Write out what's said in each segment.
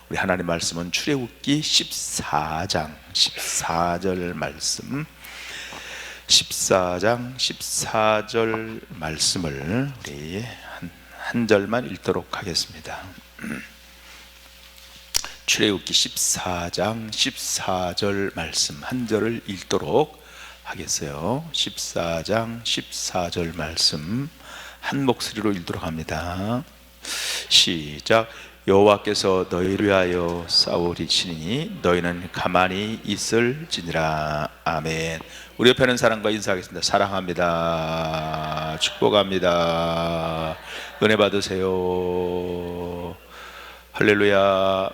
우리 하나님 말씀은 출애굽기 14장 14절 말씀, 14장 14절 말씀을 우리 한 절만 읽도록 하겠습니다. 출애굽기 14장 14절 말씀 한 절을 읽도록 하겠어요. 14장 14절 말씀 한 목소리로 읽도록 합니다. 시작. 여호와께서 너희를 위하여 싸우리시니 너희는 가만히 있을지니라. 아멘. 우리 옆에 있는 사람과 인사하겠습니다. 사랑합니다. 축복합니다. 은혜 받으세요. 할렐루야.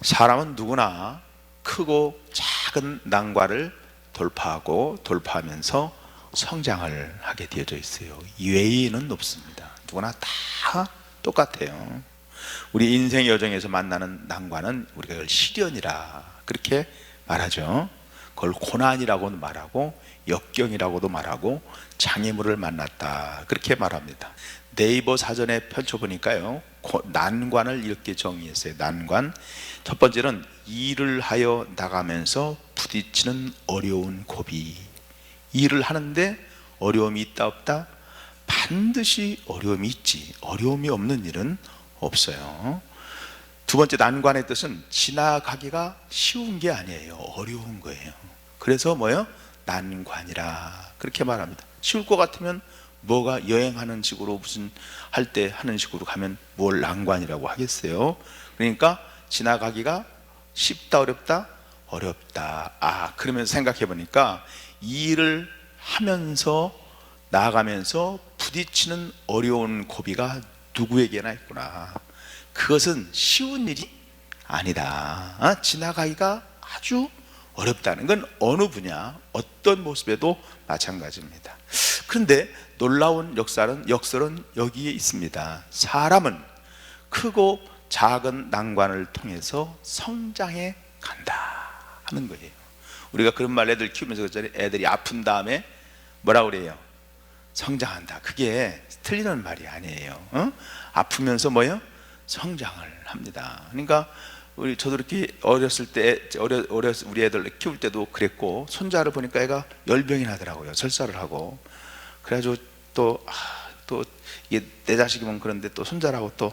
사람은 누구나 크고 작은 난관을 돌파하면서 성장을 하게 되어져 있어요. 외인은 없습니다. 누구나 다 똑같아요. 우리 인생 여정에서 만나는 난관은 우리가 그걸 시련이라 그렇게 말하죠. 그걸 고난이라고도 말하고 역경이라고도 말하고 장애물을 만났다 그렇게 말합니다. 네이버 사전에 펼쳐보니까요, 난관을 이렇게 정의했어요. 난관, 첫 번째는 일을 하여 나가면서 부딪히는 어려운 고비. 일을 하는데 어려움이 있다 없다? 반드시 어려움이 있지. 어려움이 없는 일은 없어요. 두 번째, 난관의 뜻은 지나가기가 쉬운 게 아니에요. 어려운 거예요. 그래서 뭐예요? 난관이라 그렇게 말합니다. 쉬울 것 같으면 뭐가 여행하는 식으로 무슨 할 때 하는 식으로 가면 뭘 난관이라고 하겠어요. 그러니까 지나가기가 쉽다 어렵다? 어렵다. 그러면 생각해 보니까 일을 하면서 나아가면서 부딪히는 어려운 고비가 누구에게나 있구나. 그것은 쉬운 일이 아니다. 지나가기가 아주 어렵다는 건 어느 분야 어떤 모습에도 마찬가지입니다. 그런데 놀라운 역설은 여기에 있습니다. 사람은 크고 작은 난관을 통해서 성장해 간다 하는 거예요. 우리가 그런 말 애들 키우면서 그랬잖아요. 애들이 아픈 다음에 뭐라 그래요? 성장한다. 그게 틀리는 말이 아니에요. 아프면서 뭐예요? 성장을 합니다. 그러니까 저도 이렇게 어렸을 때 우리 애들 키울 때도 그랬고, 손자를 보니까 애가 열병이 나더라고요. 설사를 하고. 그래가지고 또 이게 내 자식이면 그런데 또 손자라고 또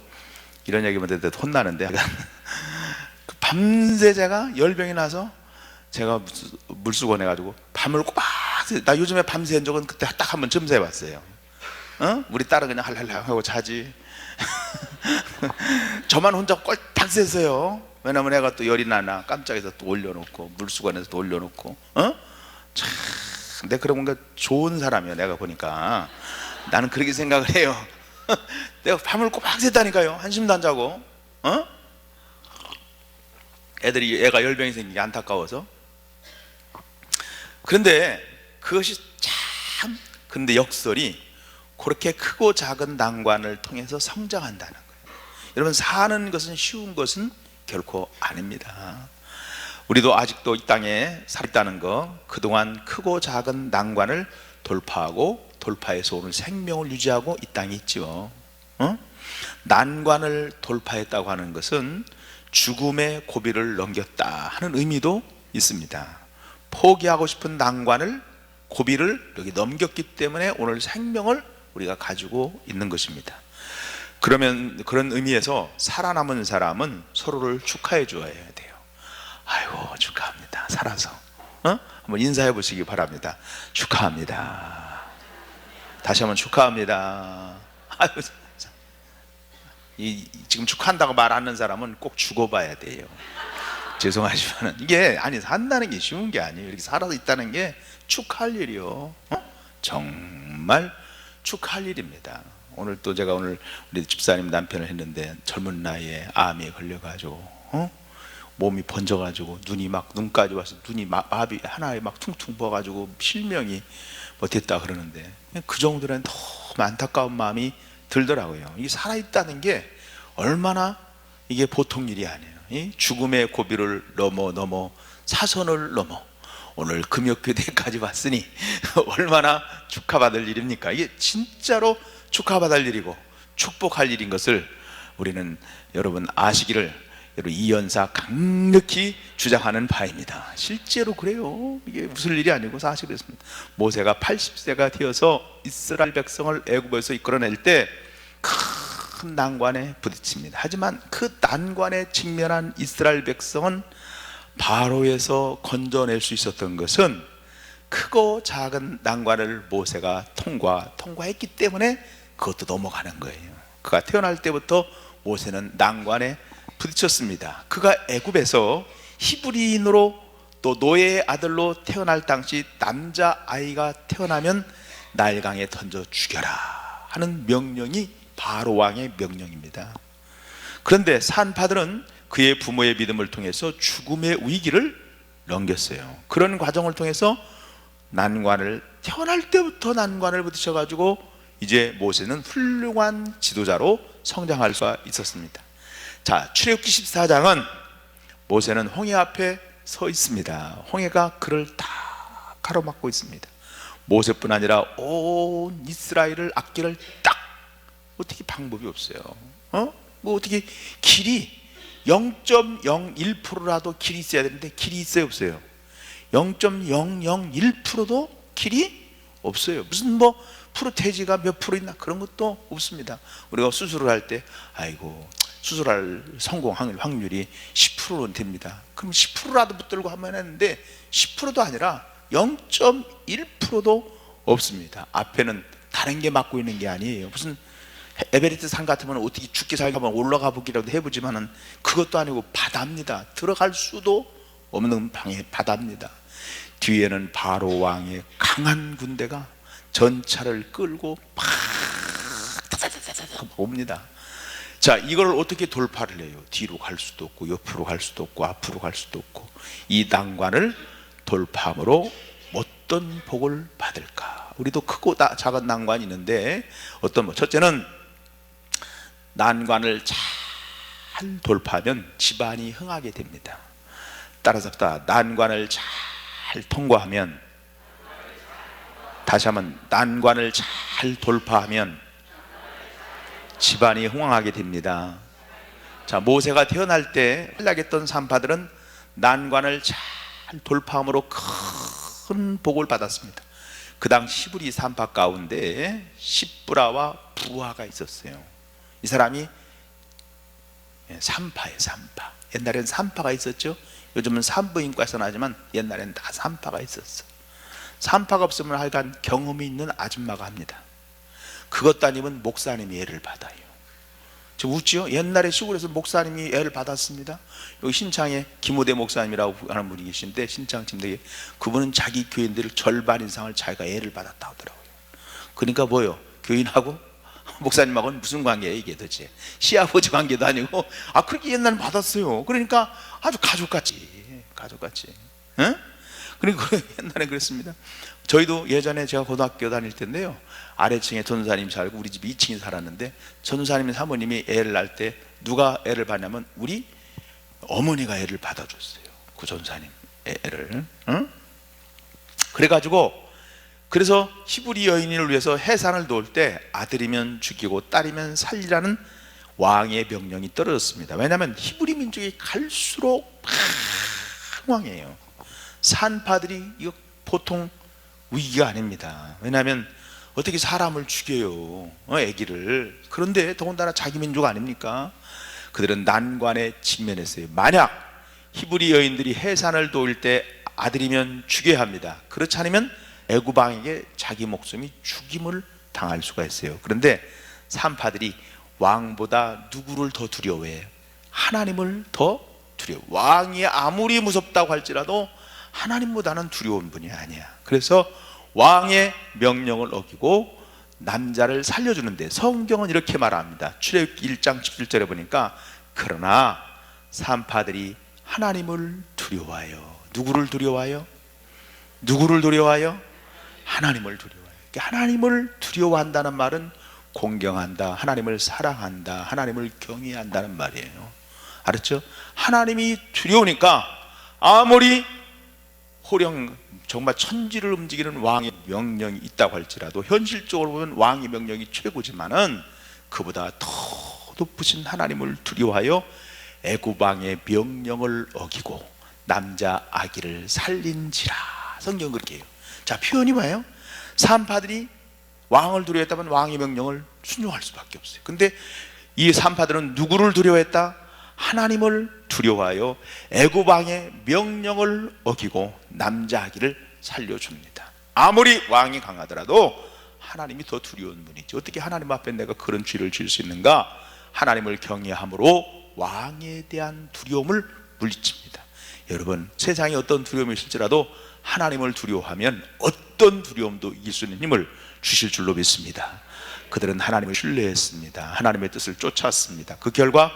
이런 얘기만 해도 혼나는데 밤새 제가 열병이 나서 제가 물수건 해가지고 밤을 꼬박, 나 요즘에 밤새는 적은 그때 딱 한번 점수해봤어요. 우리 딸은 그냥 할랄랄 하고 자지. 저만 혼자 꼴딱 샜어요. 왜냐면 애가 또 열이 나나 깜짝해서 또 올려놓고 물수건에서 또 올려놓고. 참, 근데 그런 건 좋은 사람이야. 내가 보니까 나는 그렇게 생각을 해요. 내가 밤을 꼬박 샜다니까요. 한숨도 안 자고. 애가 열병이 생긴 게 안타까워서. 그런데 그것이 참, 근데 역설이 그렇게 크고 작은 난관을 통해서 성장한다는 거예요. 여러분, 사는 것은 쉬운 것은 결코 아닙니다. 우리도 아직도 이 땅에 살았다는 거, 그동안 크고 작은 난관을 돌파하고 돌파해서 오늘 생명을 유지하고 이 땅에 있죠. 난관을 돌파했다고 하는 것은 죽음의 고비를 넘겼다 하는 의미도 있습니다. 포기하고 싶은 난관을, 고비를 여기 넘겼기 때문에 오늘 생명을 우리가 가지고 있는 것입니다. 그러면 그런 의미에서 살아남은 사람은 서로를 축하해 줘야 돼요. 아이고 축하합니다. 살아서. 한번 인사해 보시기 바랍니다. 축하합니다. 다시 한번 축하합니다. 아이고, 지금 축하한다고 말하는 사람은 꼭 죽어봐야 돼요. 죄송하지만 이게 산다는 게 쉬운 게 아니에요. 이렇게 살아서 있다는 게 축하할 일이요. 정말 축하할 일입니다. 오늘 또 제가 우리 집사님 남편을 했는데 젊은 나이에 암에 걸려가지고 몸이 번져가지고 눈까지 와서 눈이 마비 하나에 막 퉁퉁 부어가지고 실명이 못했다 그러는데, 그 정도는 너무 안타까운 마음이 들더라고요. 이게 살아있다는 게 얼마나 이게 보통 일이 아니에요. 이 죽음의 고비를 넘어 사선을 넘어 오늘 금요교대까지 왔으니 얼마나 축하받을 일입니까? 이게 진짜로 축하받을 일이고 축복할 일인 것을 우리는 여러분 아시기를 여러분 이 연사 강력히 주장하는 바입니다. 실제로 그래요. 이게 무슨 일이 아니고 사실 그렇습니다. 모세가 80세가 되어서 이스라엘 백성을 애굽에서 이끌어낼 때 큰 난관에 부딪힙니다. 하지만 그 난관에 직면한 이스라엘 백성은 바로에서 건져낼 수 있었던 것은 크고 작은 난관을 모세가 통과했기 때문에 그것도 넘어가는 거예요. 그가 태어날 때부터 모세는 난관에 부딪혔습니다. 그가 애굽에서 히브리인으로 또 노예의 아들로 태어날 당시 남자아이가 태어나면 나일강에 던져 죽여라 하는 명령이 바로 왕의 명령입니다. 그런데 산파들은 그의 부모의 믿음을 통해서 죽음의 위기를 넘겼어요. 그런 과정을 통해서 태어날 때부터 난관을 부딪혀가지고 이제 모세는 훌륭한 지도자로 성장할 수가 있었습니다. 자, 출애굽기 14장은 모세는 홍해 앞에 서 있습니다. 홍해가 그를 다 가로막고 있습니다. 모세뿐 아니라 온 이스라엘을 악기를 딱, 어떻게 방법이 없어요. 뭐 어떻게 길이 0.01%라도 길이 있어야 되는데 길이 있어요, 없어요? 0.001%도 길이 없어요. 무슨 뭐 프로테지가 몇 프로 있나 그런 것도 없습니다. 우리가 수술을 할 때 아이고 수술할 성공 확률이 10%는 됩니다. 그럼 10%라도 붙들고 하면 했는데 10%도 아니라 0.1%도 없습니다. 앞에는 다른 게 막고 있는 게 아니에요. 무슨 에베레스트 산 같으면 어떻게 죽기 살기 한번 올라가 보기라도 해보지만은 그것도 아니고 바다입니다. 들어갈 수도 없는 방에 바다입니다. 뒤에는 바로 왕의 강한 군대가 전차를 끌고 막 옵니다. 자, 이걸 어떻게 돌파를 해요? 뒤로 갈 수도 없고 옆으로 갈 수도 없고 앞으로 갈 수도 없고 이 난관을 돌파함으로 어떤 복을 받을까? 우리도 크고 작은 난관이 있는데 첫째는 난관을 잘 돌파하면 집안이 흥하게 됩니다. 따라서 난관을 잘 통과하면, 다시 한번 난관을 잘 돌파하면 집안이 흥황하게 됩니다. 자, 모세가 태어날 때 활약했던 산파들은 난관을 잘 돌파함으로 큰 복을 받았습니다. 그 당시 히브리 산파 가운데 십브라와 부하가 있었어요. 이 사람이 산파예요, 산파. 옛날엔 산파가 있었죠. 요즘은 산부인과에서 하지만 옛날엔 다 산파가 있었어. 산파가 없으면 하여간 경험이 있는 아줌마가 합니다. 그것도 아니면 목사님이 애를 받아요. 저 웃지요? 옛날에 시골에서 목사님이 애를 받았습니다. 여기 신창에 김우대 목사님이라고 하는 분이 계신데, 신창 침대에, 그분은 자기 교인들 절반 이상을 자기가 애를 받았다 하더라고요. 그러니까 뭐요? 교인하고 목사님하고는 무슨 관계예요 이게 도대체? 시아버지 관계도 아니고, 그렇게 옛날에 받았어요. 그러니까 아주 가족같이, 응? 그리고 옛날에 그랬습니다. 저희도 예전에 제가 고등학교 다닐 때인데요, 아래층에 전도사님 살고 우리 집 2층에 살았는데, 전도사님 사모님이 애를 낳을 때 누가 애를 받냐면 우리 어머니가 애를 받아줬어요. 그 전도사님 애를. 응? 그래서 히브리 여인을 위해서 해산을 놓을 때 아들이면 죽이고 딸이면 살리라는 왕의 명령이 떨어졌습니다. 왜냐하면 히브리 민족이 갈수록 황해요. 산파들이 이거 보통 위기가 아닙니다. 왜냐하면 어떻게 사람을 죽여요, 아기를. 그런데 더군다나 자기 민족 아닙니까? 그들은 난관에 직면했어요. 만약 히브리 여인들이 해산을 도울 때 아들이면 죽여야 합니다. 그렇지 않으면 애굽 왕에게 자기 목숨이 죽임을 당할 수가 있어요. 그런데 산파들이 왕보다 누구를 더 두려워해요? 하나님을 더 두려워. 왕이 아무리 무섭다고 할지라도 하나님보다는 두려운 분이 아니야. 그래서 왕의 명령을 어기고 남자를 살려주는데, 성경은 이렇게 말합니다. 출애굽기 1장 17절에 보니까, 그러나 산파들이 하나님을 두려워해요. 누구를 두려워해요? 하나님을 두려워해요. 하나님을 두려워한다는 말은 공경한다, 하나님을 사랑한다, 하나님을 경외한다는 말이에요. 알았죠? 하나님이 두려우니까 아무리 호령 정말 천지를 움직이는 왕의 명령이 있다고 할지라도 현실적으로 보면 왕의 명령이 최고지만은 그보다 더 높으신 하나님을 두려워하여 애굽 왕의 명령을 어기고 남자 아기를 살린지라. 성경 그렇게 해요. 자, 표현이 뭐예요? 산파들이 왕을 두려워했다면 왕의 명령을 순종할 수밖에 없어요. 근데 이 산파들은 누구를 두려워했다? 하나님을 두려워하여 애굽 왕의 명령을 어기고 남자 아기를 살려줍니다. 아무리 왕이 강하더라도 하나님이 더 두려운 분이지. 어떻게 하나님 앞에 내가 그런 죄를 지을 수 있는가? 하나님을 경외함으로 왕에 대한 두려움을 물리칩니다. 여러분, 세상에 어떤 두려움이 있을지라도 하나님을 두려워하면 어떤 두려움도 이길 수 있는 힘을 주실 줄로 믿습니다. 그들은 하나님을 신뢰했습니다. 하나님의 뜻을 쫓았습니다. 그 결과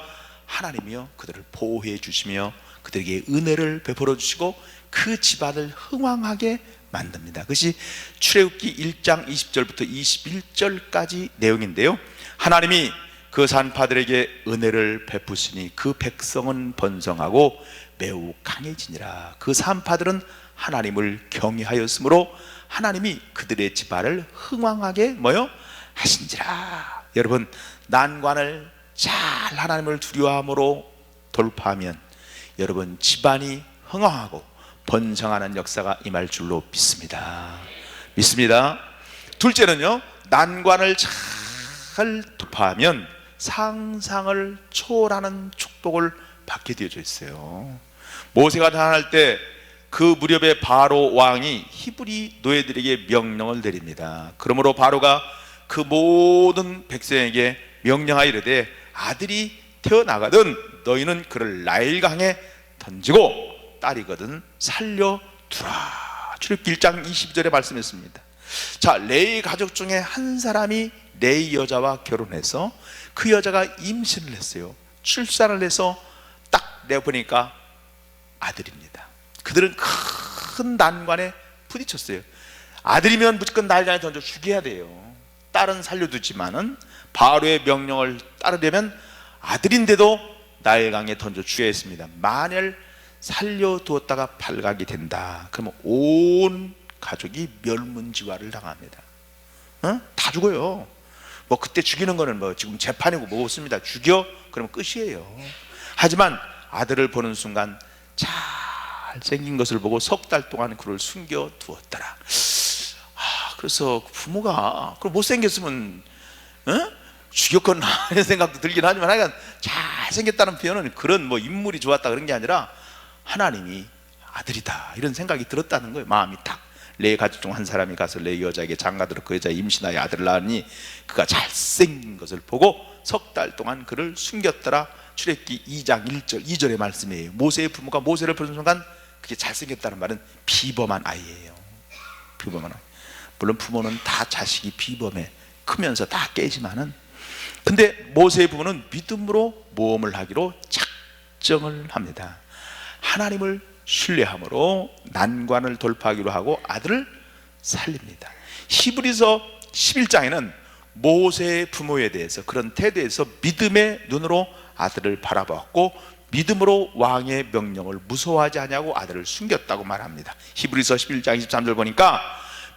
하나님이요 그들을 보호해 주시며 그들에게 은혜를 베풀어 주시고 그 집안을 흥왕하게 만듭니다. 그것이 출애굽기 1장 20절부터 21절까지 내용인데요, 하나님이 그 산파들에게 은혜를 베푸시니 그 백성은 번성하고 매우 강해지니라. 그 산파들은 하나님을 경외하였으므로 하나님이 그들의 집안을 흥왕하게 뭐요? 하신지라. 여러분, 난관을 잘 하나님을 두려워함으로 돌파하면 여러분 집안이 흥왕하고 번성하는 역사가 임할 줄로 믿습니다. 믿습니다. 둘째는요, 난관을 잘 돌파하면 상상을 초월하는 축복을 받게 되어져 있어요. 모세가 탄환할 때 그 무렵에 바로 왕이 히브리 노예들에게 명령을 내립니다. 그러므로 바로가 그 모든 백성에게 명령하여 이르되 아들이 태어나거든 너희는 그를 나일강에 던지고 딸이거든 살려두라. 출애굽기 1장 22절에 말씀했습니다. 자, 레위 가족 중에 한 사람이 레위 여자와 결혼해서 그 여자가 임신을 했어요. 출산을 해서 딱 내보니까 아들입니다. 그들은 큰 난관에 부딪혔어요. 아들이면 무조건 나일강에 던져 죽여야 돼요. 딸은 살려두지만은 바로의 명령을 따르려면 아들인데도 나일강에 던져 죽여야 했습니다. 만일 살려두었다가 발각이 된다 그러면 온 가족이 멸문지화를 당합니다. 다 죽어요. 뭐 그때 죽이는 거는 뭐 지금 재판이고 뭐 없습니다. 죽여 그러면 끝이에요. 하지만 아들을 보는 순간 잘생긴 것을 보고 석 달 동안 그를 숨겨두었더라. 그래서 부모가 그럼 못생겼으면 죽였겠나 이런 생각도 들긴 하지만 하여간 잘생겼다는 표현은 그런 뭐 인물이 좋았다 그런 게 아니라 하나님이 아들이다 이런 생각이 들었다는 거예요. 마음이 탁. 레위 가족 중 한 사람이 가서 레위 여자에게 장가들어 그 여자 임신하여 아들을 낳으니 그가 잘생긴 것을 보고 석 달 동안 그를 숨겼더라. 출애굽기 2장 1절 2절의 말씀이에요. 모세의 부모가 모세를 보는 순간 그게 잘생겼다는 말은 비범한 아이예요. 비범한 아이. 물론 부모는 다 자식이 비범해 크면서 다 깨지만은, 근데 모세의 부모는 믿음으로 모험을 하기로 작정을 합니다. 하나님을 신뢰함으로 난관을 돌파하기로 하고 아들을 살립니다. 히브리서 11장에는 모세의 부모에 대해서 그런 태도에서 믿음의 눈으로 아들을 바라보았고 믿음으로 왕의 명령을 무서워하지 아니하고 아들을 숨겼다고 말합니다. 히브리서 11장 23절 보니까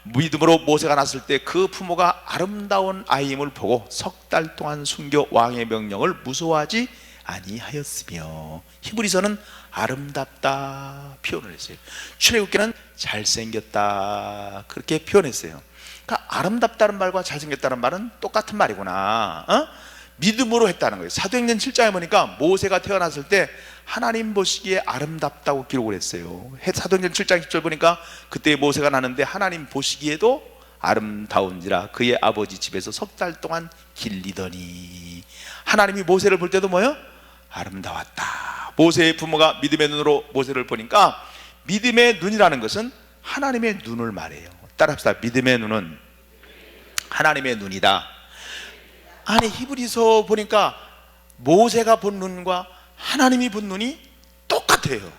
믿음으로 모세가 났을 때 그 부모가 아름다운 아이임을 보고 석 달 동안 숨겨 왕의 명령을 무서워하지 아니하였으며, 히브리서는 아름답다 표현을 했어요. 출애굽기는 잘생겼다 그렇게 표현했어요. 그러니까 아름답다는 말과 잘생겼다는 말은 똑같은 말이구나. 믿음으로 했다는 거예요. 사도행전 7장에 보니까 모세가 태어났을 때 하나님 보시기에 아름답다고 기록을 했어요. 사도행전 7장 10절 보니까 그때 모세가 나는데 하나님 보시기에도 아름다운지라 그의 아버지 집에서 석 달 동안 길리더니, 하나님이 모세를 볼 때도 뭐요? 아름다웠다. 모세의 부모가 믿음의 눈으로 모세를 보니까, 믿음의 눈이라는 것은 하나님의 눈을 말해요. 따라합시다. 믿음의 눈은 하나님의 눈이다. 아니, 히브리서 보니까 모세가 본 눈과 하나님이 본 눈이 똑같아요.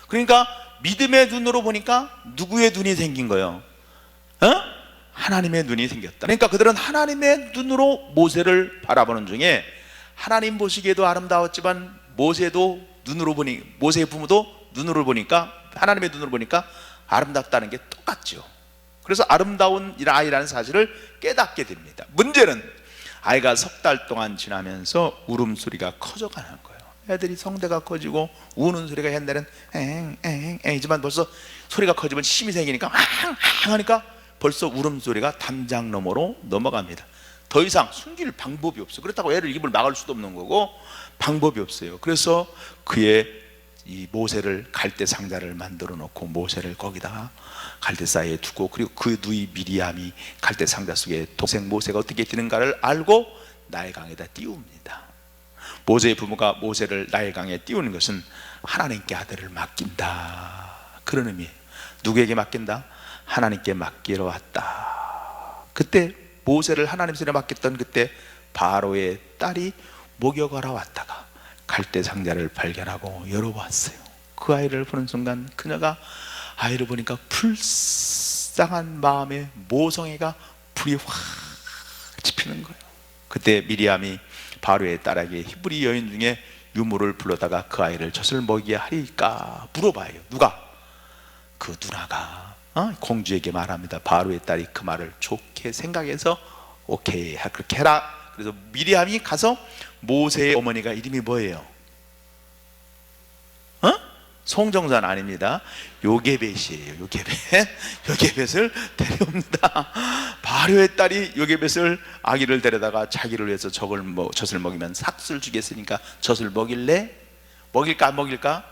그러니까 믿음의 눈으로 보니까 누구의 눈이 생긴 거예요? 하나님의 눈이 생겼다. 그러니까 그들은 하나님의 눈으로 모세를 바라보는 중에 하나님 보시기에도 아름다웠지만 모세도 눈으로 보니, 모세의 부모도 눈으로 보니까, 하나님의 눈으로 보니까 아름답다는 게 똑같죠. 그래서 아름다운 아이라는 사실을 깨닫게 됩니다. 문제는 아이가 석 달 동안 지나면서 울음소리가 커져가는 거예요. 애들이 성대가 커지고 우는 소리가 옛날엔 엥엥엥이지만 벌써 소리가 커지면 힘이 생기니까 앙앙 하니까 벌써 울음소리가 담장 너머로 넘어갑니다. 더 이상 숨길 방법이 없어요. 그렇다고 애를 입을 막을 수도 없는 거고 방법이 없어요. 그래서 그의 이 모세를 갈대 상자를 만들어 놓고 모세를 거기다가 갈대 사이에 두고, 그리고 그 누이 미리암이 갈대 상자 속에 동생 모세가 어떻게 뛰는가를 알고 나일강에다 띄웁니다. 모세의 부모가 모세를 나일강에 띄우는 것은 하나님께 아들을 맡긴다, 그런 의미예요. 누구에게 맡긴다? 하나님께 맡기러 왔다. 그때 모세를 하나님 손에 맡겼던 그때 바로의 딸이 목욕하러 왔다가 갈대 상자를 발견하고 열어보았어요. 그 아이를 보는 순간 그녀가 아이를 보니까 불쌍한 마음에 모성애가 불이 확 지피는 거예요. 그때 미리암이 바로의 딸에게 히브리 여인 중에 유모를 불러다가 그 아이를 젖을 먹이게 하리까 물어봐요. 누가? 그 누나가 공주에게 말합니다. 바로의 딸이 그 말을 좋게 생각해서 오케이 그렇게 해라. 그래서 미리암이 가서 모세의 어머니가 이름이 뭐예요? 송정산 아닙니다. 요게벳이에요. 요게벳을 데려옵니다. 바로의 딸이 요게벳을 아기를 데려다가 자기를 위해서 젖을 먹이면 삭슬 주겠으니까 젖을 먹일래? 먹일까 안 먹일까?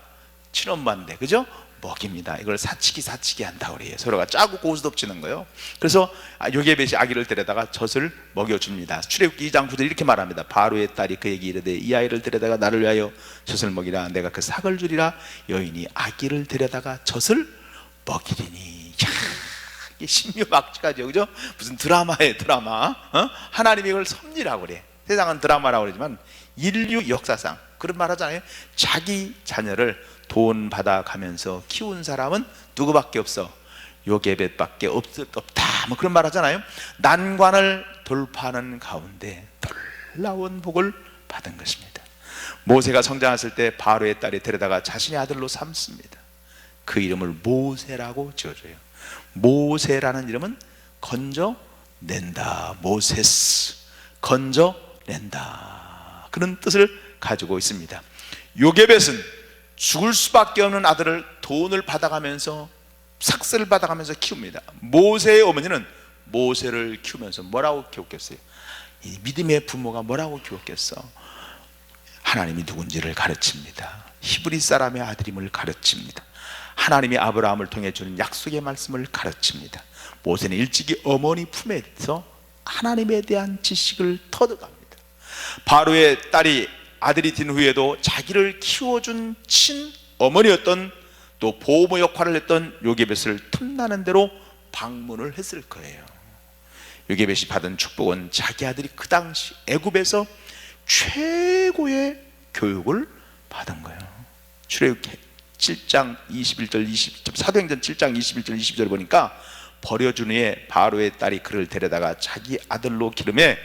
친엄마인데 그죠? 먹입니다. 이걸 사치기 한다고 그래요. 서로가 짜고 고스톱치는 거예요. 그래서 요게벳이 아기를 데려다가 젖을 먹여줍니다. 출애굽기 2장 9절 이렇게 말합니다. 바로의 딸이 그에게 이르되 이 아이를 데려다가 나를 위하여 젖을 먹이라. 내가 그 삭을 주리라. 여인이 아기를 데려다가 젖을 먹이리니. 이게 신묘막측하죠, 그죠? 무슨 드라마예요, 드라마. 하나님이 이걸 섭리라고 그래. 세상은 드라마라고 그러지만 인류 역사상 그런 말 하잖아요. 자기 자녀를 돈 받아가면서 키운 사람은 누구밖에 없어? 요게벳밖에 없다, 뭐 그런 말 하잖아요. 난관을 돌파하는 가운데 놀라운 복을 받은 것입니다. 모세가 성장했을 때 바로의 딸이 데려다가 자신의 아들로 삼습니다. 그 이름을 모세라고 지어줘요. 모세라는 이름은 건져낸다, 모세스, 건져낸다, 그런 뜻을 가지고 있습니다. 요게벳은 죽을 수밖에 없는 아들을 돈을 받아가면서 삭슬을 받아가면서 키웁니다. 모세의 어머니는 모세를 키우면서 뭐라고 키웠겠어요? 이 믿음의 부모가 뭐라고 키웠겠어? 하나님이 누군지를 가르칩니다. 히브리 사람의 아들임을 가르칩니다. 하나님이 아브라함을 통해 주는 약속의 말씀을 가르칩니다. 모세는 일찍이 어머니 품에서 하나님에 대한 지식을 터득합니다. 바로의 딸이 아들이 된 후에도 자기를 키워준 친어머니였던, 또 보호모 역할을 했던 요게벳을 틈나는 대로 방문을 했을 거예요. 요게벳이 받은 축복은 자기 아들이 그 당시 애굽에서 최고의 교육을 받은 거예요. 출애굽기 7장 21절 20절, 사도행전 7장 21절 20절 보니까 버려준 후에 바로의 딸이 그를 데려다가 자기 아들로 기름해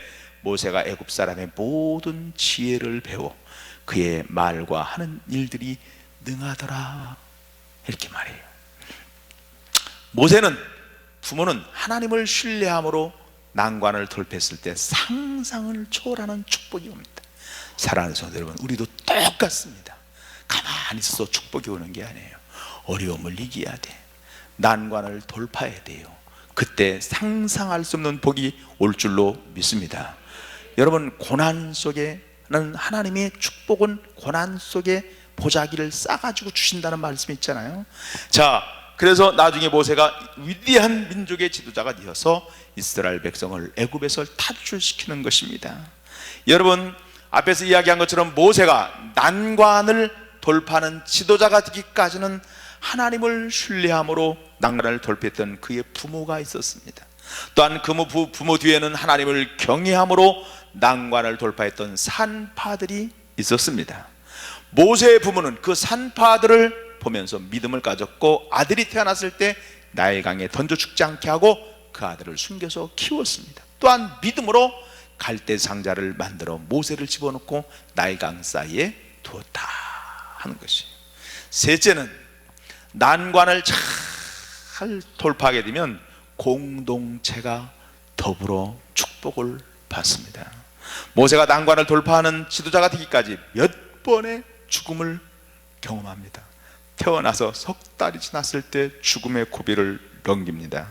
모세가 애굽 사람의 모든 지혜를 배워 그의 말과 하는 일들이 능하더라, 이렇게 말해요. 모세는, 부모는 하나님을 신뢰함으로 난관을 돌파했을 때 상상을 초월하는 축복이 옵니다. 사랑하는 성도 여러분, 우리도 똑같습니다. 가만히 있어서 축복이 오는 게 아니에요. 어려움을 이겨야 돼. 난관을 돌파해야 돼요. 그때 상상할 수 없는 복이 올 줄로 믿습니다. 여러분, 고난 속에는 하나님의 축복은 고난 속에 보자기를 싸가지고 주신다는 말씀이 있잖아요. 자, 그래서 나중에 모세가 위대한 민족의 지도자가 되어서 이스라엘 백성을 애굽에서 탈출시키는 것입니다. 여러분, 앞에서 이야기한 것처럼 모세가 난관을 돌파하는 지도자가 되기까지는 하나님을 신뢰함으로 난관을 돌파했던 그의 부모가 있었습니다. 또한 그 부모 뒤에는 하나님을 경외함으로 난관을 돌파했던 산파들이 있었습니다. 모세의 부모는 그 산파들을 보면서 믿음을 가졌고, 아들이 태어났을 때 나일강에 던져 죽지 않게 하고 그 아들을 숨겨서 키웠습니다. 또한 믿음으로 갈대 상자를 만들어 모세를 집어넣고 나일강 사이에 두었다 하는 것이에요. 셋째는 난관을 잘 잘 돌파하게 되면 공동체가 더불어 축복을 받습니다. 모세가 난관을 돌파하는 지도자가 되기까지 몇 번의 죽음을 경험합니다. 태어나서 석 달이 지났을 때 죽음의 고비를 넘깁니다.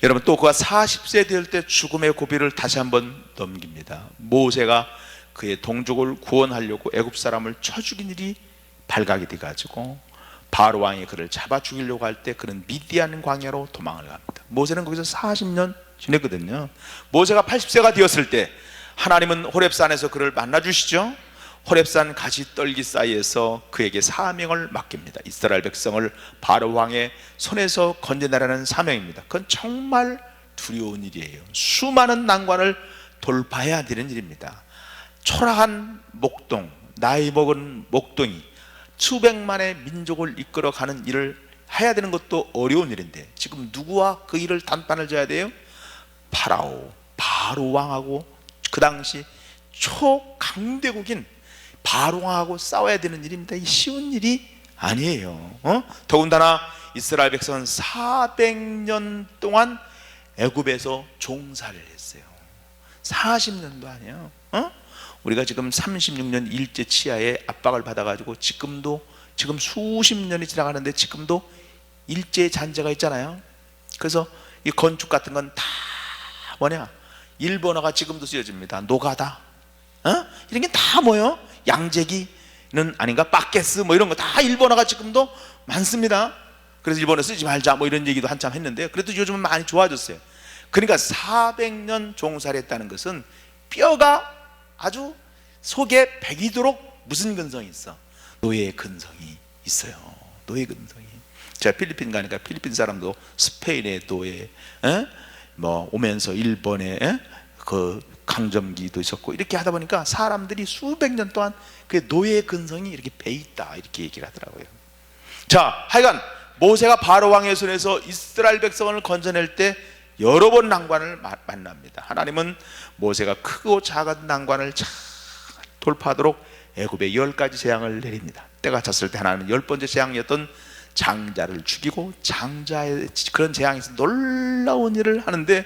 여러분, 또 그가 40세 될 때 죽음의 고비를 다시 한번 넘깁니다. 모세가 그의 동족을 구원하려고 애굽 사람을 쳐 죽인 일이 발각이 돼가지고 바로 왕이 그를 잡아 죽이려고 할 때 그는 미디안 광야로 도망을 갑니다. 모세는 거기서 40년 지냈거든요. 모세가 80세가 되었을 때 하나님은 호렙산에서 그를 만나 주시죠. 호렙산 가시 떨기 사이에서 그에게 사명을 맡깁니다. 이스라엘 백성을 바로 왕의 손에서 건져내라는 사명입니다. 그건 정말 두려운 일이에요. 수많은 난관을 돌파해야 되는 일입니다. 초라한 목동, 나이 먹은 목동이 수백만의 민족을 이끌어가는 일을 해야 되는 것도 어려운 일인데 지금 누구와 그 일을 단판을 져야 돼요? 파라오, 바로 왕하고 그 당시 초강대국인 바로 왕하고 싸워야 되는 일입니다. 이 쉬운 일이 아니에요. 더군다나 이스라엘 백성은 400년 동안 애굽에서 종살이를 했어요. 40년도 아니에요. 우리가 지금 36년 일제 치하에 압박을 받아가지고 지금 수십 년이 지나가는데 지금도 일제 잔재가 있잖아요. 그래서 이 건축 같은 건 다 뭐냐, 일본어가 지금도 쓰여집니다. 노가다, 이런 게 다 뭐예요? 양재기는 아닌가? 빠게스 뭐 이런 거 다 일본어가 지금도 많습니다. 그래서 일본어 쓰지 말자 뭐 이런 얘기도 한참 했는데 그래도 요즘은 많이 좋아졌어요. 그러니까 400년 종살이했다는 것은 뼈가 아주 속에 배기도록 무슨 근성이 있어? 노예 근성이 있어요. 노예 근성이. 제가 필리핀 가니까 필리핀 사람도 스페인의 노예, 뭐 오면서 일본의 그 강점기도 있었고 이렇게 하다 보니까 사람들이 수백 년 동안 그 노예 근성이 이렇게 배 있다 이렇게 얘기를 하더라고요. 자, 하여간 모세가 바로 왕의 손에서 이스라엘 백성을 건져낼 때 여러 번 난관을 만납니다. 하나님은 모세가 크고 작은 난관을 잘 돌파하도록 애굽에 10가지 재앙을 내립니다. 때가 찼을 때 하나님은 10번째 재앙이었던 장자를 죽이고 장자의 그런 재앙에서 놀라운 일을 하는데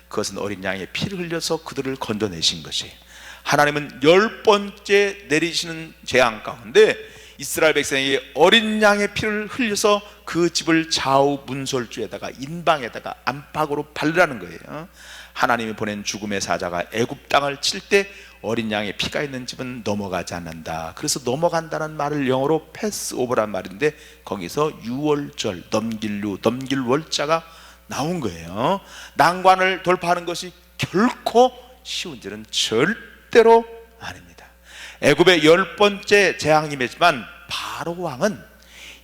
그것은 어린 양의 피를 흘려서 그들을 건져내신 것이에요. 하나님은 10번째 내리시는 재앙 가운데 이스라엘 백성에게 어린 양의 피를 흘려서 그 집을 좌우 문설주에다가 인방에다가 안팎으로 바르라는 거예요. 하나님이 보낸 죽음의 사자가 애굽 땅을 칠 때 어린 양의 피가 있는 집은 넘어가지 않는다. 그래서 넘어간다는 말을 영어로 패스오버란 말인데 거기서 유월절, 넘길 월자가 나온 거예요. 난관을 돌파하는 것이 결코 쉬운 일은 절대로 아닙니다. 애굽의 10번째 재앙이 맺지만 바로 왕은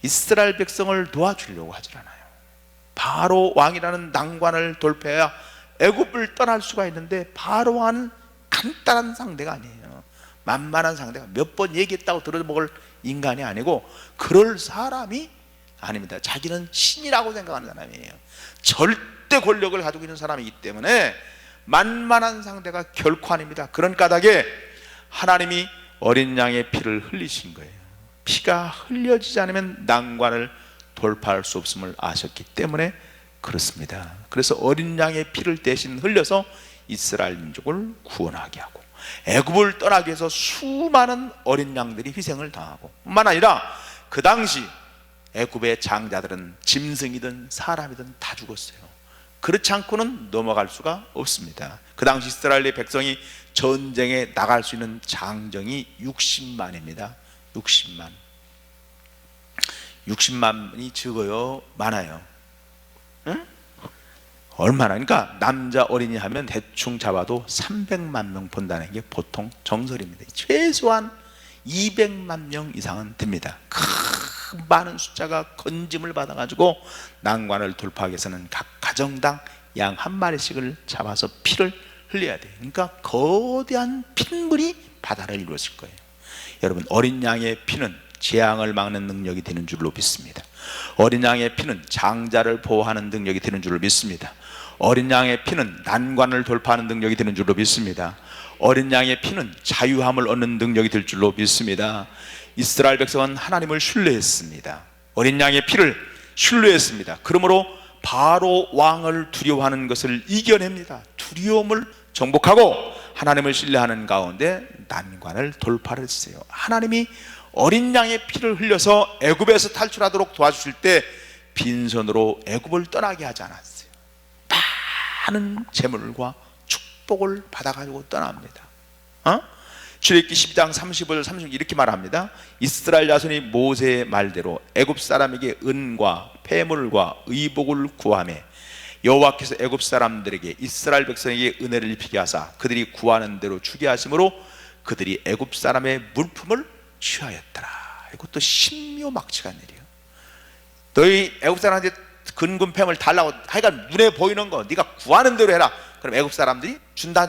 이스라엘 백성을 도와주려고 하질 않아요. 바로 왕이라는 난관을 돌파해야 애굽을 떠날 수가 있는데 바로 왕은 간단한 상대가 아니에요. 만만한 상대가 몇 번 얘기했다고 들어먹을 인간이 아니고 그럴 사람이 아닙니다. 자기는 신이라고 생각하는 사람이에요. 절대 권력을 가지고 있는 사람이기 때문에 만만한 상대가 결코 아닙니다. 그런 까닭에 하나님이 어린 양의 피를 흘리신 거예요. 피가 흘려지지 않으면 난관을 돌파할 수 없음을 아셨기 때문에 그렇습니다. 그래서 어린 양의 피를 대신 흘려서 이스라엘 민족을 구원하게 하고 애굽을 떠나기 위해서 수많은 어린 양들이 희생을 당하고 뿐만 아니라 그 당시 애굽의 장자들은 짐승이든 사람이든 다 죽었어요. 그렇지 않고는 넘어갈 수가 없습니다. 그 당시 이스라엘의 백성이 전쟁에 나갈 수 있는 장정이 60만입니다. 60만이 적어요? 많아요? 응? 얼마나? 그러니까 남자 어린이 하면 대충 잡아도 300만 명 본다는 게 보통 정설입니다. 최소한 200만 명 이상은 됩니다. 많은 숫자가 건짐을 받아가지고 난관을 돌파하기 위해서는 각 가정당 양 한 마리씩을 잡아서 피를 흘려야 돼요. 그러니까 거대한 핏물이 바다를 이루었을 거예요. 여러분, 어린 양의 피는 재앙을 막는 능력이 되는 줄로 믿습니다. 어린 양의 피는 장자를 보호하는 능력이 되는 줄로 믿습니다. 어린 양의 피는 난관을 돌파하는 능력이 되는 줄로 믿습니다. 어린 양의 피는 자유함을 얻는 능력이 될 줄로 믿습니다. 이스라엘 백성은 하나님을 신뢰했습니다. 어린 양의 피를 신뢰했습니다. 그러므로 바로 왕을 두려워하는 것을 이겨냅니다. 두려움을 정복하고 하나님을 신뢰하는 가운데 난관을 돌파를 했어요. 하나님이 어린 양의 피를 흘려서 애굽에서 탈출하도록 도와주실 때 빈손으로 애굽을 떠나게 하지 않았어요. 많은 재물과 축복을 받아가지고 떠납니다. 출애굽기 12장 35절 36 이렇게 말합니다. 이스라엘 자손이 모세의 말대로 애굽 사람에게 은과 폐물과 의복을 구하며 여호와께서 애굽 사람들에게 이스라엘 백성에게 은혜를 입히게 하사 그들이 구하는 대로 주게 하심으로 그들이 애굽 사람의 물품을 취하였더라. 이것도 신묘막측한 일이에요. 너희 애굽 사람한테 근금 폐물 달라고 하여간 눈에 보이는 거 네가 구하는 대로 해라. 그럼 애굽 사람들이 준다?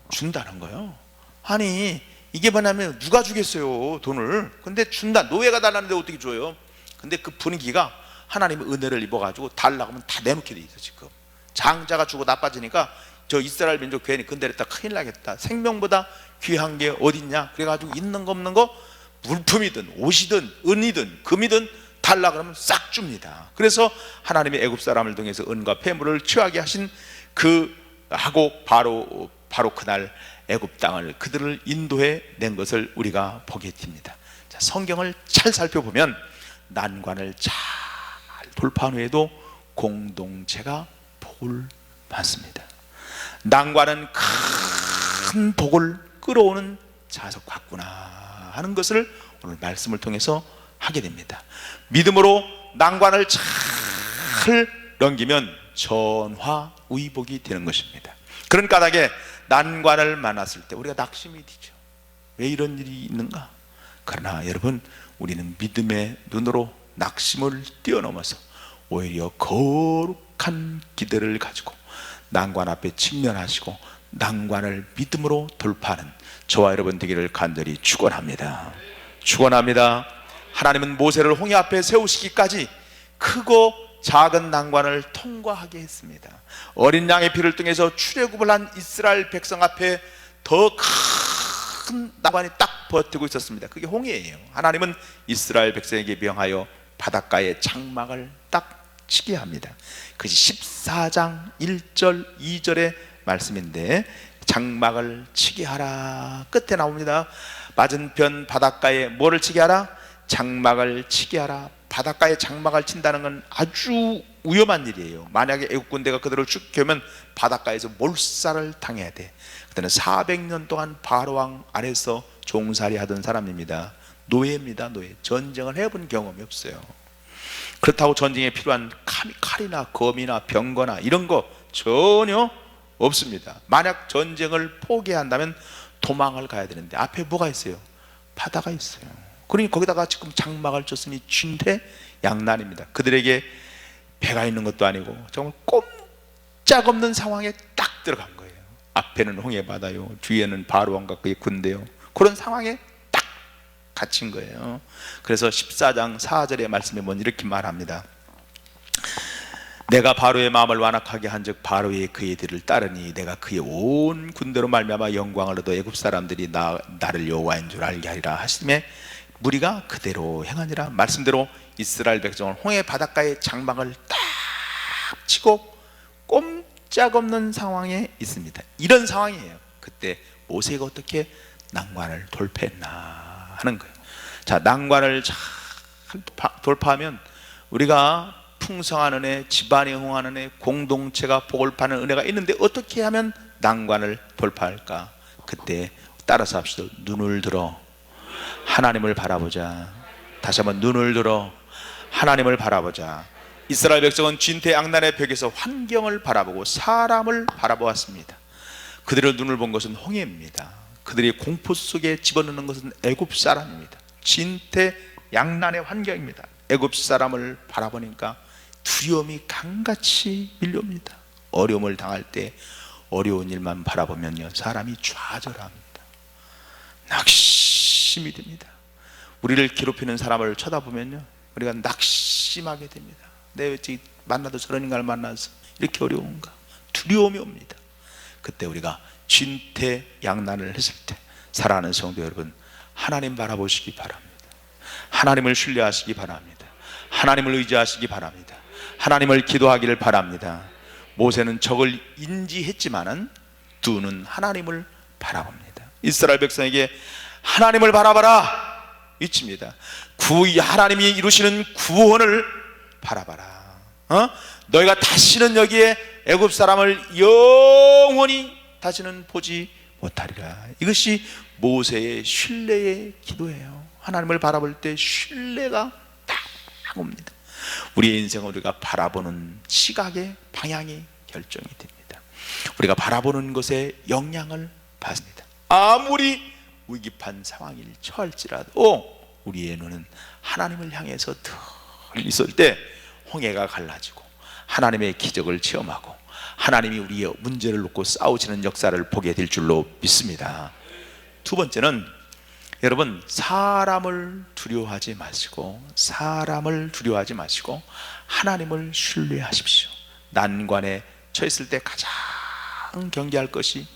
준다는 거예요. 아니 이게 뭐냐면 누가 주겠어요 돈을. 근데 준다. 노예가 달라는데 어떻게 줘요? 근데 그 분위기가 하나님의 은혜를 입어가지고 달라고 하면 다 내놓게 돼 있어. 지금 장자가 주고 나빠지니까 저 이스라엘 민족 괜히 건드렸다 큰일 나겠다. 생명보다 귀한 게 어딨냐. 그래가지고 있는 거 없는 거 물품이든 옷이든 은이든 금이든 달라 그러면 싹 줍니다. 그래서 하나님의 애굽 사람을 통해서 은과 폐물을 취하게 하신 그 하고 바로 그날 애굽 땅을 그들을 인도해 낸 것을 우리가 보게 됩니다. 자, 성경을 잘 살펴보면 난관을 잘 돌파한 후에도 공동체가 복을 받습니다. 난관은 큰 복을 끌어오는 자석 같구나 하는 것을 오늘 말씀을 통해서 하게 됩니다. 믿음으로 난관을 잘 넘기면 전화위복이 되는 것입니다. 그런 까닭에 난관을 만났을 때 우리가 낙심이 되죠. 왜 이런 일이 있는가? 그러나 여러분, 우리는 믿음의 눈으로 낙심을 뛰어넘어서 오히려 거룩한 기대를 가지고 난관 앞에 직면하시고 난관을 믿음으로 돌파하는 저와 여러분 되기를 간절히 축원합니다. 축원합니다. 하나님은 모세를 홍해 앞에 세우시기까지 크고 작은 난관을 통과하게 했습니다. 어린 양의 피를 통해서 출애굽을 한 이스라엘 백성 앞에 더 큰 난관이 딱 버티고 있었습니다. 그게 홍해예요. 하나님은 이스라엘 백성에게 명하여 바닷가에 장막을 딱 치게 합니다. 그것이 14장 1절 2절의 말씀인데 장막을 치게 하라 끝에 나옵니다. 맞은편 바닷가에 뭐를 치게 하라? 장막을 치게 하라. 바닷가에 장막을 친다는 건 아주 위험한 일이에요. 만약에 애국 군대가 그들을 죽이면 바닷가에서 몰살을 당해야 돼. 그때는 400년 동안 바로왕 아래서 종살이 하던 사람입니다. 노예입니다. 노예. 전쟁을 해본 경험이 없어요. 그렇다고 전쟁에 필요한 칼이나 검이나 병거나 이런 거 전혀 없습니다. 만약 전쟁을 포기한다면 도망을 가야 되는데 앞에 뭐가 있어요? 바다가 있어요. 그러니 거기다가 지금 장막을 쳤으니 진퇴양난입니다. 그들에게 배가 있는 것도 아니고 정말 꼼짝없는 상황에 딱 들어간 거예요. 앞에는 홍해바다요, 뒤에는 바로왕과 그의 군대요. 그런 상황에 딱 갇힌 거예요. 그래서 14장 4절의 말씀에 보면 이렇게 말합니다. 내가 바로의 마음을 완악하게 한즉 바로의 그의 뒤를 따르니 내가 그의 온 군대로 말미암아 영광을 얻어 애굽 사람들이 나를 여호와인 줄 알게 하리라 하시매 무리가 그대로 행하니라. 말씀대로 이스라엘 백성은 홍해 바닷가에 장막을 딱 치고 꼼짝없는 상황에 있습니다. 이런 상황이에요. 그때 모세가 어떻게 난관을 돌파했나 하는 거예요. 자, 난관을 잘 돌파하면 우리가 풍성한 은혜, 집안이 흥하는 은혜, 공동체가 복을 파는 은혜가 있는데 어떻게 하면 난관을 돌파할까? 그때 따라서 합시다. 눈을 들어 하나님을 바라보자. 다시 한번 눈을 들어 하나님을 바라보자. 이스라엘 백성은 진퇴양난의 벽에서 환경을 바라보고 사람을 바라보았습니다. 그들의 눈을 본 것은 홍해입니다. 그들이 공포 속에 집어넣는 것은 애굽 사람입니다. 진퇴양난의 환경입니다. 애굽 사람을 바라보니까 두려움이 강같이 밀려옵니다. 어려움을 당할 때 어려운 일만 바라보면요 사람이 좌절합니다. 낙심이 됩니다. 우리를 괴롭히는 사람을 쳐다보면요 우리가 낙심하게 됩니다. 내 왜 만나도 저런 인간을 만나서 이렇게 어려운가? 두려움이 옵니다. 그때 우리가 진퇴양난을 했을 때 사랑하는 성도 여러분, 하나님 바라보시기 바랍니다. 하나님을 신뢰하시기 바랍니다. 하나님을 의지하시기 바랍니다. 하나님을 기도하기를 바랍니다. 모세는 적을 인지했지만은 두는 하나님을 바라봅니다. 이스라엘 백성에게 하나님을 바라봐라 외칩니다. 하나님이 이루시는 구원을 바라봐라. 너희가 다시는 여기에 애굽 사람을 영원히 다시는 보지 못하리라. 이것이 모세의 신뢰의 기도예요. 하나님을 바라볼 때 신뢰가 딱 옵니다. 우리의 인생은 우리가 바라보는 시각의 방향이 결정이 됩니다. 우리가 바라보는 것에 영향을 받습니다. 아무리 위급한 상황을 처할지라도 우리의 눈은 하나님을 향해서 늘 있을 때 홍해가 갈라지고 하나님의 기적을 체험하고 하나님이 우리의 문제를 놓고 싸우시는 역사를 보게 될 줄로 믿습니다. 두 번째는 여러분, 사람을 두려워하지 마시고 하나님을 신뢰하십시오. 난관에 처했을 때 가장 경계할 것이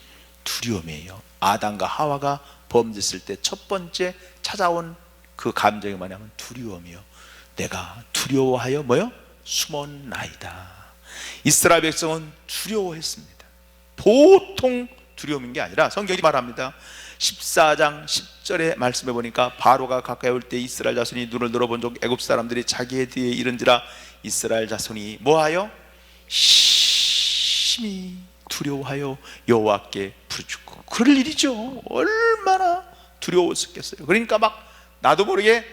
두려움이에요. 아담과 하와가 범죄했을 때 첫 번째 찾아온 그 감정이 뭐냐면 두려움이요. 내가 두려워하여 숨었나이다. 이스라엘 백성은 두려워했습니다. 보통 두려움인 게 아니라 성경이 말합니다. 14장 10절의 말씀해 보니까 바로가 가까이 올 때 이스라엘 자손이 눈을 들어본 적 애굽 사람들이 자기의 뒤에 이른지라 이스라엘 자손이 뭐하여? 심히 두려워하여 여호와께 부르짖고. 그럴 일이죠. 얼마나 두려웠겠어요. 그러니까 막 나도 모르게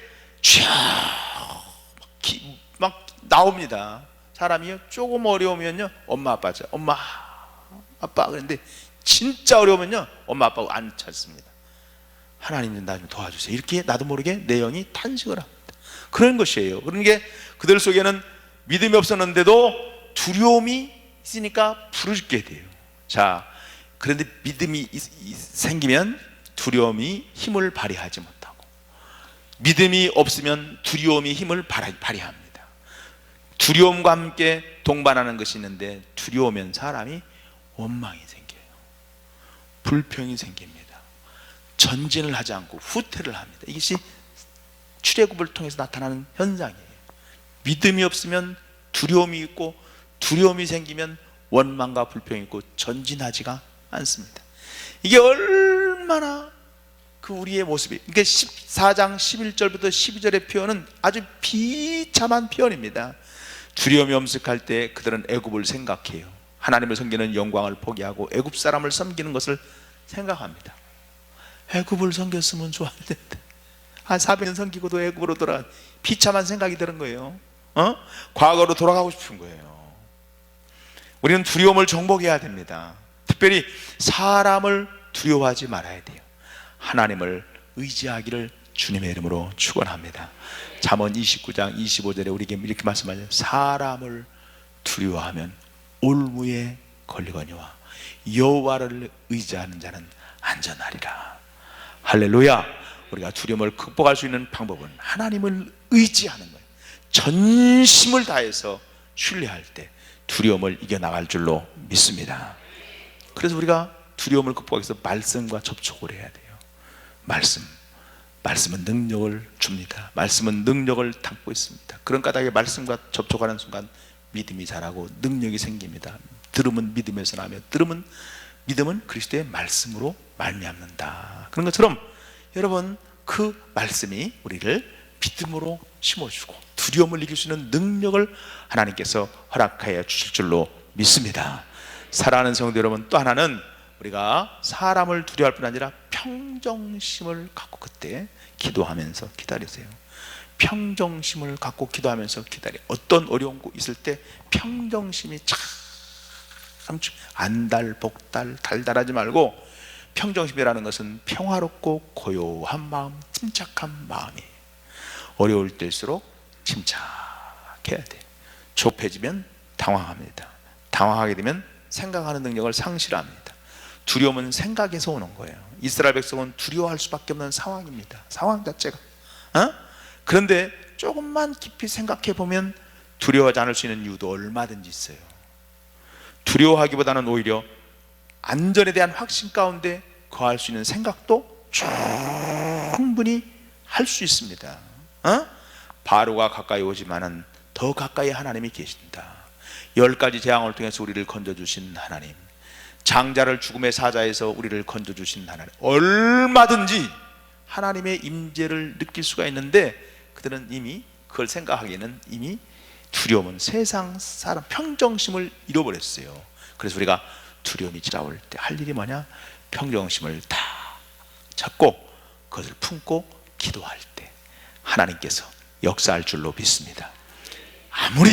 막 나옵니다. 사람이 조금 어려우면요 엄마 아빠죠. 엄마 아빠. 그런데 진짜 어려우면요 엄마 아빠가 안 찾습니다. 하나님 나 좀 도와주세요. 이렇게 나도 모르게 내 영이 탄식을 합니다. 그런 것이에요. 그러니까 그들 속에는 믿음이 없었는데도 두려움이 있으니까 부르짖게 돼요. 자, 그런데 믿음이 생기면 두려움이 힘을 발휘하지 못하고, 믿음이 없으면 두려움이 힘을 발휘합니다. 두려움과 함께 동반하는 것이 있는데, 두려우면 사람이 원망이 생겨요. 불평이 생깁니다. 전진을 하지 않고 후퇴를 합니다. 이것이 출애굽을 통해서 나타나는 현상이에요. 믿음이 없으면 두려움이 있고, 두려움이 생기면 원망과 불평이 있고 전진하지가 않습니다. 이게 얼마나 그 우리의 모습이, 그러니까 14장 11절부터 12절의 표현은 아주 비참한 표현입니다. 두려움이 엄습할 때 그들은 애굽을 생각해요. 하나님을 섬기는 영광을 포기하고 애굽 사람을 섬기는 것을 생각합니다. 애굽을 섬겼으면 좋을 텐데, 한 400년 섬기고도 애굽으로 돌아. 비참한 생각이 드는 거예요. 과거로 돌아가고 싶은 거예요. 우리는 두려움을 정복해야 됩니다. 특별히 사람을 두려워하지 말아야 돼요. 하나님을 의지하기를 주님의 이름으로 축원합니다. 잠언 29장 25절에 우리에게 이렇게 말씀하죠. 사람을 두려워하면 올무에 걸리거니와 여호와를 의지하는 자는 안전하리라. 할렐루야. 우리가 두려움을 극복할 수 있는 방법은 하나님을 의지하는 거예요. 전심을 다해서 신뢰할 때 두려움을 이겨나갈 줄로 믿습니다. 그래서 우리가 두려움을 극복하기 위해서 말씀과 접촉을 해야 돼요. 말씀은 능력을 줍니다. 말씀은 능력을 담고 있습니다. 그런 까닭에 말씀과 접촉하는 순간 믿음이 자라고 능력이 생깁니다. 들음은 믿음에서 나며 믿음은 그리스도의 말씀으로 말미암는다. 그런 것처럼 여러분, 그 말씀이 우리를 믿음으로 심어주고 두려움을 이길 수 있는 능력을 하나님께서 허락하여 주실 줄로 믿습니다. 사랑하는 성도 여러분, 또 하나는 우리가 사람을 두려워할 뿐 아니라 평정심을 갖고 그때 기도하면서 기다리세요. 평정심을 갖고 기도하면서 기다려. 어떤 어려운 거 있을 때 평정심이 참 안달복달 달달하지 말고, 평정심이라는 것은 평화롭고 고요한 마음, 침착한 마음이에요. 어려울 때일수록 침착해야 돼. 좁혀지면 당황합니다. 당황하게 되면 생각하는 능력을 상실합니다. 두려움은 생각에서 오는 거예요. 이스라엘 백성은 두려워할 수밖에 없는 상황입니다. 상황 자체가. 그런데 조금만 깊이 생각해 보면 두려워하지 않을 수 있는 이유도 얼마든지 있어요. 두려워하기보다는 오히려 안전에 대한 확신 가운데 거할 수 있는 생각도 충분히 할 수 있습니다. 바로가 가까이 오지만은 더 가까이 하나님이 계신다. 10가지 재앙을 통해서 우리를 건져주신 하나님, 장자를 죽음의 사자에서 우리를 건져주신 하나님, 얼마든지 하나님의 임재를 느낄 수가 있는데 그들은 이미 그걸 생각하기에는 이미 두려움은 세상 사람 평정심을 잃어버렸어요. 그래서 우리가 두려움이 찾아올 때 할 일이 뭐냐? 평정심을 다 잡고 그것을 품고 기도할 때 하나님께서 역사할 줄로 믿습니다. 아무리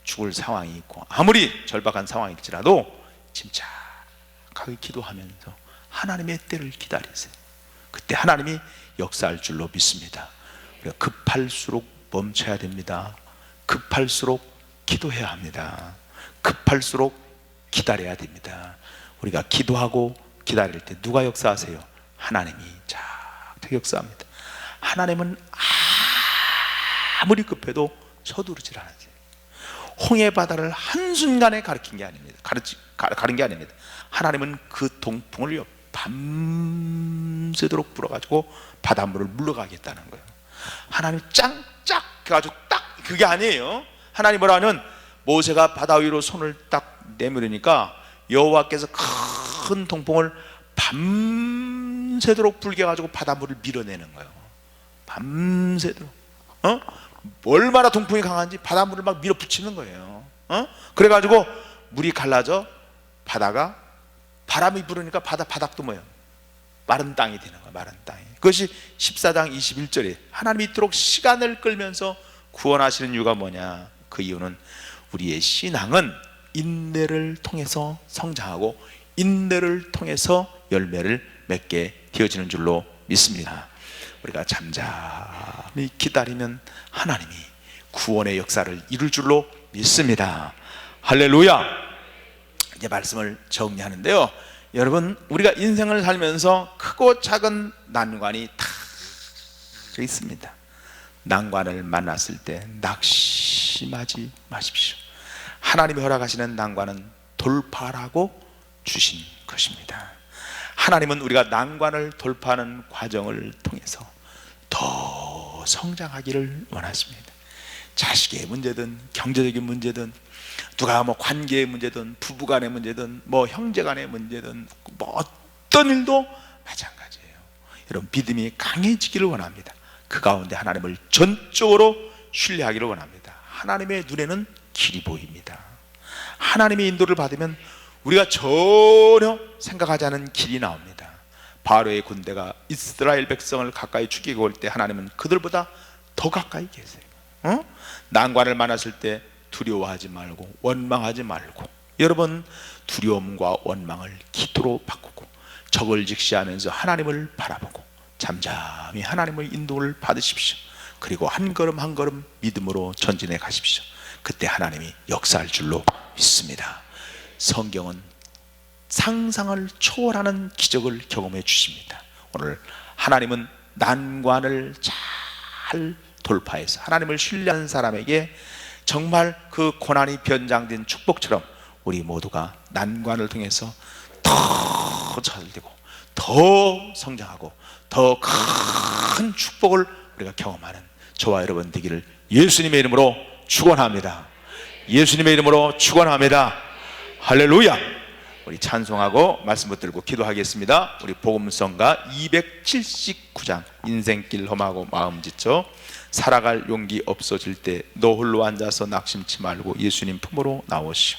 죽을 상황이 있고 아무리 절박한 상황일지라도 침착하게 기도하면서 하나님의 때를 기다리세요. 그때 하나님이 역사할 줄로 믿습니다. 우리가 급할수록 멈춰야 됩니다. 급할수록 기도해야 합니다. 급할수록 기다려야 됩니다. 우리가 기도하고 기다릴 때 누가 역사하세요? 하나님이 작게 역사합니다. 하나님은 아무리 급해도 서두르질 않으세요. 홍해 바다를 한순간에 가린 게 아닙니다. 가른 게 아닙니다. 하나님은 그 동풍을 밤새도록 불어가지고 바닷물을 물러가겠다는 거예요. 하나님 짱짝 해가지고 딱 그게 아니에요. 하나님 뭐라 하면 모세가 바다 위로 손을 딱 내밀으니까 여호와께서 큰 동풍을 밤새도록 불게 가지고 바닷물을 밀어내는 거예요. 밤새도록. 얼마나 동풍이 강한지 바닷물을 막 밀어붙이는 거예요. 그래가지고 물이 갈라져 바다가 바람이 불으니까 바닥도 뭐예요? 마른 땅이 되는 거예요. 마른 땅이. 그것이 14장 21절에 하나님이 이토록 시간을 끌면서 구원하시는 이유가 뭐냐? 그 이유는 우리의 신앙은 인내를 통해서 성장하고 인내를 통해서 열매를 맺게 되어지는 줄로 믿습니다. 우리가 잠잠히 기다리면 하나님이 구원의 역사를 이룰 줄로 믿습니다. 할렐루야. 이제 말씀을 정리하는데요, 여러분, 우리가 인생을 살면서 크고 작은 난관이 다 있습니다. 난관을 만났을 때 낙심하지 마십시오. 하나님이 허락하시는 난관은 돌파라고 주신 것입니다. 하나님은 우리가 난관을 돌파하는 과정을 통해서 더 성장하기를 원하십니다. 자식의 문제든 경제적인 문제든 누가 뭐 관계의 문제든 부부간의 문제든 뭐 형제간의 문제든 뭐 어떤 일도 마찬가지예요. 여러분, 믿음이 강해지기를 원합니다. 그 가운데 하나님을 전적으로 신뢰하기를 원합니다. 하나님의 눈에는 길이 보입니다. 하나님의 인도를 받으면 우리가 전혀 생각하지 않은 길이 나옵니다. 바로의 군대가 이스라엘 백성을 가까이 죽이고 올 때 하나님은 그들보다 더 가까이 계세요. 난관을 만났을 때 두려워하지 말고 원망하지 말고, 여러분, 두려움과 원망을 기도로 바꾸고 적을 직시하면서 하나님을 바라보고 잠잠히 하나님의 인도를 받으십시오. 그리고 한 걸음 한 걸음 믿음으로 전진해 가십시오. 그때 하나님이 역사할 줄로 믿습니다. 성경은 상상을 초월하는 기적을 경험해 주십니다. 오늘 하나님은 난관을 잘 돌파해서 하나님을 신뢰하는 사람에게 정말 그 고난이 변장된 축복처럼 우리 모두가 난관을 통해서 더 잘되고 더 성장하고 더 큰 축복을 우리가 경험하는 저와 여러분 되기를 예수님의 이름으로 축원합니다. 예수님의 이름으로 축원합니다. 할렐루야. 우리 찬송하고 말씀 붙들고 기도하겠습니다. 우리 복음성가 279장 인생길 험하고 마음 지쳐 살아갈 용기 없어질 때 너 홀로 앉아서 낙심치 말고 예수님 품으로 나오시오.